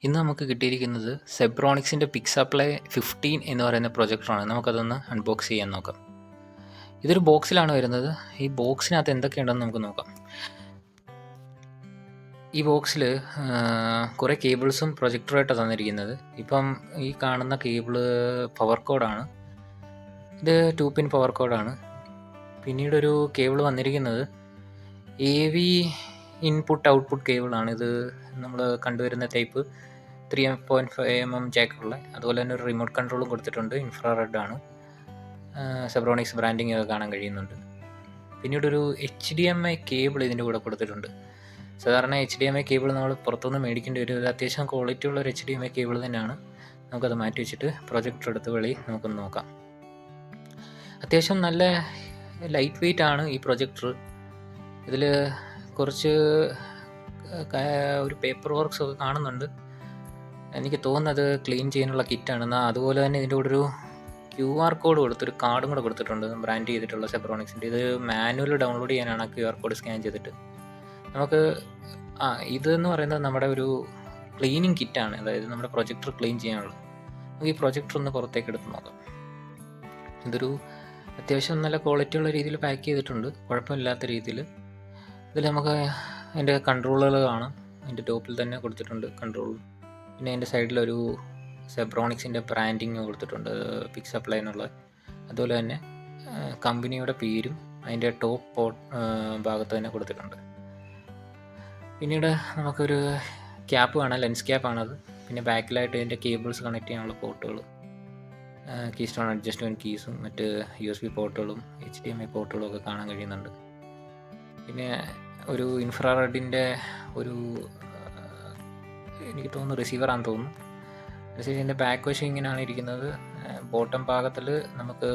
ഇന്ന് നമുക്ക് കിട്ടിയിരിക്കുന്നത് സെബ്രോണിക്സിൻ്റെ പിക്സാപ്ലേ 15 എന്ന് പറയുന്ന പ്രൊജക്ടറാണ്. നമുക്കതൊന്ന് അൺബോക്സ് ചെയ്യാൻ നോക്കാം. ഇതൊരു ബോക്സിലാണ് വരുന്നത്. ഈ ബോക്സിനകത്ത് എന്തൊക്കെയുണ്ടെന്ന് നമുക്ക് നോക്കാം. ഈ ബോക്സിൽ കുറേ കേബിൾസും പ്രൊജക്ടറുമായിട്ടാണ് തന്നിരിക്കുന്നത്. ഇപ്പം ഈ കാണുന്ന കേബിള് പവർ കോഡാണ്. ഇത് 2 പിൻ പവർ കോഡാണ്. പിന്നീടൊരു കേബിൾ വന്നിരിക്കുന്നത് AV ഇൻപുട്ട് ഔട്ട്പുട്ട് കേബിളാണ്. ഇത് നമ്മൾ കണ്ടുവരുന്ന ടൈപ്പ് 3.5mm ജാക്കുള്ള, അതുപോലെ തന്നെ ഒരു റിമോട്ട് കൺട്രോളും കൊടുത്തിട്ടുണ്ട്. ഇൻഫ്രാറെഡ് ആണ്. സെബ്രോണിക്സ് ബ്രാൻഡിങ് ഒക്കെ കാണാൻ കഴിയുന്നുണ്ട്. പിന്നീട് ഒരു HDMI കേബിൾ ഇതിൻ്റെ കൂടെ കൊടുത്തിട്ടുണ്ട്. സാധാരണ HDMI കേബിൾ നമ്മൾ പുറത്തുനിന്ന് മേടിക്കേണ്ടി വരും. ഇത് അത്യാവശ്യം ക്വാളിറ്റി ഉള്ള ഒരു HDMI കേബിൾ തന്നെയാണ്. നമുക്കത് മാറ്റി വെച്ചിട്ട് പ്രൊജക്ടർ എടുത്ത് നമുക്കൊന്ന് നോക്കാം. അത്യാവശ്യം നല്ല ലൈറ്റ് വെയിറ്റ് ആണ് ഈ പ്രൊജക്ടർ. ഇതിൽ കുറച്ച് ഒരു പേപ്പർ വർക്ക്സ് ഒക്കെ കാണുന്നുണ്ട്. എനിക്ക് തോന്നുന്നത് ക്ലീൻ ചെയ്യാനുള്ള കിറ്റാണ്. അതുപോലെ തന്നെ ഇതിൻ്റെ കൂടെ ഒരു QR കോഡ് കൊടുത്തൊരു കാർഡും കൂടെ കൊടുത്തിട്ടുണ്ട്, ബ്രാൻഡ് ചെയ്തിട്ടുള്ള സെബ്രോണിക്സിൻ്റെ. ഇത് മാനുവൽ ഡൗൺലോഡ് ചെയ്യാനാണ് QR കോഡ് സ്കാൻ ചെയ്തിട്ട്. നമുക്ക് ഇതെന്ന് പറയുന്നത് നമ്മുടെ ഒരു ക്ലീനിങ് കിറ്റാണ്, അതായത് നമ്മുടെ പ്രൊജക്ടർ ക്ലീൻ ചെയ്യാനുള്ളത്. നമുക്ക് ഈ പ്രൊജക്ടർ ഒന്ന് പുറത്തേക്ക് എടുത്ത് നോക്കാം. ഇതൊരു അത്യാവശ്യം നല്ല ക്വാളിറ്റി ഉള്ള രീതിയിൽ പാക്ക് ചെയ്തിട്ടുണ്ട്, കുഴപ്പമില്ലാത്ത രീതിയിൽ. ഇതിൽ നമുക്ക് അതിൻ്റെ കൺട്രോളുകൾ കാണാം. അതിൻ്റെ ടോപ്പിൽ തന്നെ കൊടുത്തിട്ടുണ്ട് കൺട്രോൾ. പിന്നെ അതിൻ്റെ സൈഡിലൊരു സെബ്രോണിക്സിൻ്റെ ബ്രാൻഡിങ് കൊടുത്തിട്ടുണ്ട്, പിക്സാപ്ലേ എന്നുള്ള. അതുപോലെ തന്നെ കമ്പനിയുടെ പേരും അതിൻ്റെ ടോപ്പ് ഭാഗത്ത് തന്നെ കൊടുത്തിട്ടുണ്ട്. പിന്നീട് നമുക്കൊരു ക്യാപ്പ് കാണാം, ലെൻസ് ക്യാപ്പാണത്. പിന്നെ ബാക്കിലായിട്ട് ഇതിൻ്റെ കേബിൾസ് കണക്ട് ചെയ്യാനുള്ള പോർട്ടുകൾ, കീ സ്റ്റോൺ അഡ്ജസ്റ്റ്മെൻറ്റ് കീസും മറ്റ് USB പോർട്ടുകളും HDMI പോർട്ടുകളും ഒക്കെ കാണാൻ കഴിയുന്നുണ്ട്. പിന്നെ ഒരു ഇൻഫ്രാറെഡിൻ്റെ ഒരു, എനിക്ക് തോന്നുന്നു റിസീവറാണെന്ന് തോന്നുന്നു. റിസീവറിൻ്റെ ബാക്ക് വശം ഇങ്ങനെയാണ് ഇരിക്കുന്നത്. ബോട്ടം ഭാഗത്തിൽ നമുക്ക്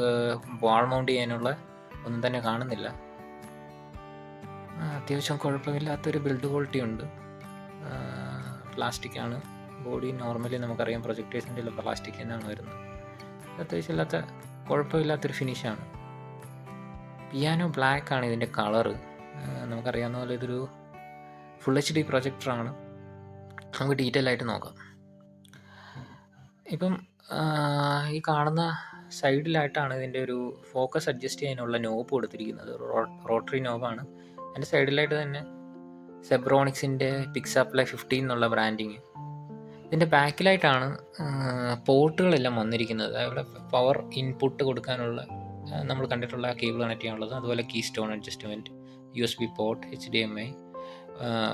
വാൾ മൗണ്ട് ചെയ്യാനുള്ള ഒന്നും തന്നെ കാണുന്നില്ല. അത്യാവശ്യം കുഴപ്പമില്ലാത്തൊരു ബിൽഡ് ക്വാളിറ്റി ഉണ്ട്. പ്ലാസ്റ്റിക്കാണ് ബോഡി. നോർമലി നമുക്കറിയാം പ്രൊജക്ടേഴ്സിൻ്റെ എല്ലാം പ്ലാസ്റ്റിക് തന്നെയാണ് വരുന്നത്. അത്യാവശ്യം ഇല്ലാത്ത കുഴപ്പമില്ലാത്തൊരു ഫിനിഷാണ്. പിയാനോ ബ്ലാക്ക് ആണ് ഇതിൻ്റെ കളറ്. നമുക്കറിയാവുന്ന പോലെ ഇതൊരു ഫുൾ HD പ്രൊജക്ടറാണ്. നമുക്ക് ഡീറ്റെയിൽ ആയിട്ട് നോക്കാം. ഇപ്പം ഈ കാണുന്ന സൈഡിലായിട്ടാണ് ഇതിൻ്റെ ഒരു ഫോക്കസ് അഡ്ജസ്റ്റ് ചെയ്യാനുള്ള നോബ് കൊടുത്തിരിക്കുന്നത്. റോട്ടറി നോബാണ്. അതിൻ്റെ സൈഡിലായിട്ട് തന്നെ സെബ്രോണിക്സിൻ്റെ പിക്സാപ്ലേ 15 എന്നുള്ള ബ്രാൻഡിങ്. ഇതിൻ്റെ ബാക്കിലായിട്ടാണ് പോർട്ടുകളെല്ലാം വന്നിരിക്കുന്നത്. അവിടെ പവർ ഇൻപുട്ട് കൊടുക്കാനുള്ള നമ്മൾ കണ്ടിട്ടുള്ള കേബിൾ കണക്ട് ചെയ്യാനുള്ളത്, അതുപോലെ key stone adjustment, USB port, HDMI,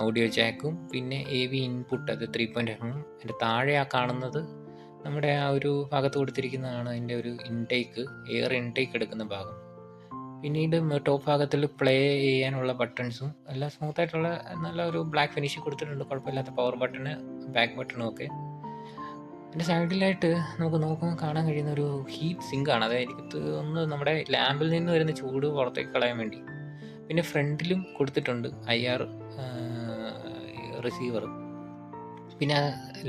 audio ജാക്കും, പിന്നെ AV ഇൻപുട്ട്, അത് 3.5mm. അതിൻ്റെ താഴെ കാണുന്നത് നമ്മുടെ ഒരു ഭാഗത്ത് കൊടുത്തിരിക്കുന്നതാണ് അതിൻ്റെ ഒരു ഇൻടേക്ക്, എയർ ഇൻടേക്ക് എടുക്കുന്ന ഭാഗം. പിന്നീട് ടോപ്പ് ഭാഗത്തിൽ പ്ലേ ചെയ്യാനുള്ള ബട്ടൺസും എല്ലാം സ്മൂത്തായിട്ടുള്ള നല്ല ഒരു ബ്ലാക്ക് ഫിനിഷ് കൊടുത്തിട്ടുണ്ട്. കുഴപ്പമില്ലാത്ത പവർ ബട്ടണ്, ബാക്ക് ബട്ടണും ഒക്കെ. അതിൻ്റെ സൈഡിലായിട്ട് നമുക്ക് നോക്കുമ്പോൾ കാണാൻ കഴിയുന്ന ഒരു ഹീറ്റ് സിങ്കാണ്. അതായത് എനിക്ക് തോന്നുന്നത് നമ്മുടെ ലാമ്പിൽ നിന്ന് വരുന്ന ചൂട് പുറത്തേക്ക് കളയാൻ വേണ്ടി. പിന്നെ ഫ്രണ്ടിലും കൊടുത്തിട്ടുണ്ട് IR റിസീവർ. പിന്നെ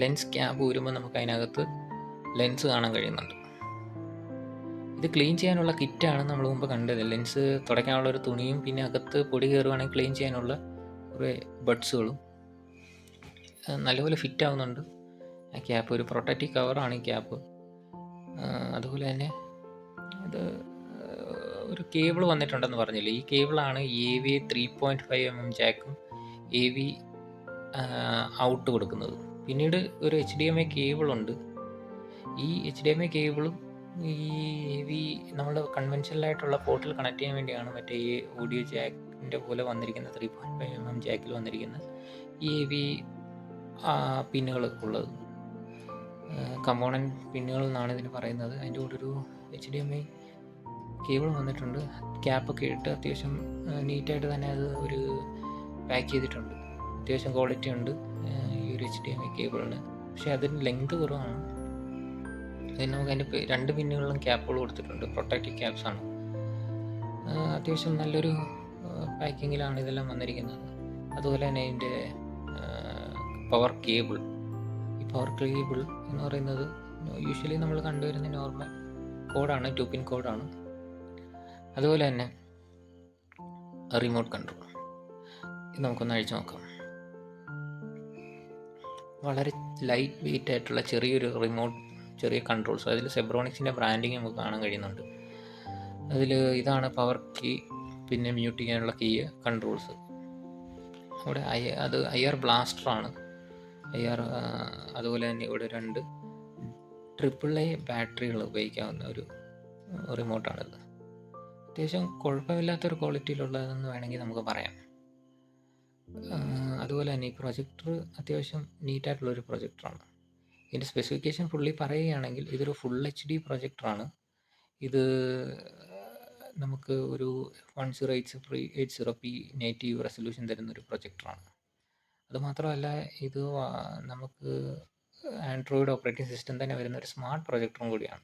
ലെൻസ് ക്യാപ്പ് ഊരുമ്പോൾ നമുക്ക് അതിനകത്ത് ലെൻസ് കാണാൻ കഴിയുന്നുണ്ട്. ഇത് ക്ലീൻ ചെയ്യാനുള്ള കിറ്റാണ് നമ്മൾ മുമ്പ് കണ്ടത്. ലെൻസ് തുടയ്ക്കാനുള്ള ഒരു തുണിയും, പിന്നെ അകത്ത് പൊടി കയറുവാണെങ്കിൽ ക്ലീൻ ചെയ്യാനുള്ള കുറേ ബഡ്സുകളും നല്ലപോലെ ഫിറ്റ് ആവുന്നുണ്ട്. ആ ക്യാപ്പ് ഒരു പ്രൊട്ടക്റ്റീവ് കവറാണ് ഈ ക്യാപ്പ്. അതുപോലെ തന്നെ ഇത് ഒരു കേബിൾ വന്നിട്ടുണ്ടെന്ന് പറഞ്ഞില്ലേ, ഈ കേബിളാണ് AV 3.5mm ജാക്കും AV ഔട്ട് കൊടുക്കുന്നത്. പിന്നീട് ഒരു HDMI കേബിളുണ്ട്. ഈ HDMI കേബിളും ഈ AV നമ്മൾ കൺവെൻഷനലായിട്ടുള്ള പോർട്ടിൽ കണക്ട് ചെയ്യാൻ വേണ്ടിയാണ്. മറ്റേ ഈ ഓഡിയോ ജാക്കിൻ്റെ പോലെ വന്നിരിക്കുന്ന 3.5mm ജാക്കിൽ വന്നിരിക്കുന്ന ഈ AV പിന്നുകൾ ഉള്ളത്, കമ്പോണൻറ്റ് പിന്നുകൾ എന്നാണ് ഇതിന് പറയുന്നത്. അതിൻ്റെ കൂടെ ഒരു HDMI കേബിൾ വന്നിട്ടുണ്ട്. ക്യാപ്പൊക്കെ ഇട്ട് അത്യാവശ്യം നീറ്റായിട്ട് തന്നെ അത് ഒരു പാക്ക് ചെയ്തിട്ടുണ്ട്. അത്യാവശ്യം ക്വാളിറ്റി ഉണ്ട് ഈ ഒരു HDMI കേബിളിന്. പക്ഷേ അതിന് ലെങ്ത് കുറവാണ്. അതിന് നമുക്ക് അതിൻ്റെ 2 പിന്നുകളിലും ക്യാപ്പുകൾ കൊടുത്തിട്ടുണ്ട്, പ്രൊട്ടക്റ്റീവ് ക്യാപ്സാണ്. അത്യാവശ്യം നല്ലൊരു പാക്കിങ്ങിലാണ് ഇതെല്ലാം വന്നിരിക്കുന്നത്. അതുപോലെ തന്നെ അതിൻ്റെ പവർ കേബിൾ, ഈ പവർ കേബിൾ എന്ന് പറയുന്നത് യൂഷ്വലി നമ്മൾ കണ്ടുവരുന്ന നോർമൽ കോഡാണ്, 2 പിൻ കോഡാണ്. അതുപോലെ തന്നെ റിമോട്ട് കൺട്രോൾ. ഇത് നമുക്കൊന്ന് അഴിച്ചു നോക്കാം. വളരെ ലൈറ്റ് വെയിറ്റ് ആയിട്ടുള്ള ചെറിയൊരു റിമോട്ട്, ചെറിയ കൺട്രോൾസ്. അതിൽ സെബ്രോണിക്സിൻ്റെ ബ്രാൻഡിങ് നമുക്ക് കാണാൻ കഴിയുന്നുണ്ട്. അതിൽ ഇതാണ് പവർ കീ, പിന്നെ മ്യൂട്ട് ചെയ്യാനുള്ള കീ, കൺട്രോൾസ്. അവിടെ അത് IR ബ്ലാസ്റ്ററാണ്. IR അതുപോലെ തന്നെ ഇവിടെ 2 AAA ബാറ്ററികൾ ഉപയോഗിക്കാവുന്ന ഒരു റിമോട്ടാണിത്. അത്യാവശ്യം കുഴപ്പമില്ലാത്തൊരു ക്വാളിറ്റിയിലുള്ളതെന്ന് വേണമെങ്കിൽ നമുക്ക് പറയാം. അതുപോലെ തന്നെ ഈ പ്രൊജക്ടർ അത്യാവശ്യം നീറ്റായിട്ടുള്ളൊരു പ്രൊജക്ടറാണ്. ഇതിൻ്റെ സ്പെസിഫിക്കേഷൻ ഫുള്ളി പറയുകയാണെങ്കിൽ ഇതൊരു ഫുൾ HD പ്രൊജക്ടറാണ്. ഇത് നമുക്ക് ഒരു 1080p നേറ്റീവ് റെസൊല്യൂഷൻ തരുന്നൊരു പ്രൊജക്ടറാണ്. അതുമാത്രമല്ല ഇത് നമുക്ക് ആൻഡ്രോയിഡ് ഓപ്പറേറ്റിംഗ് സിസ്റ്റം തന്നെ വരുന്ന ഒരു സ്മാർട്ട് പ്രൊജക്ടറും കൂടിയാണ്.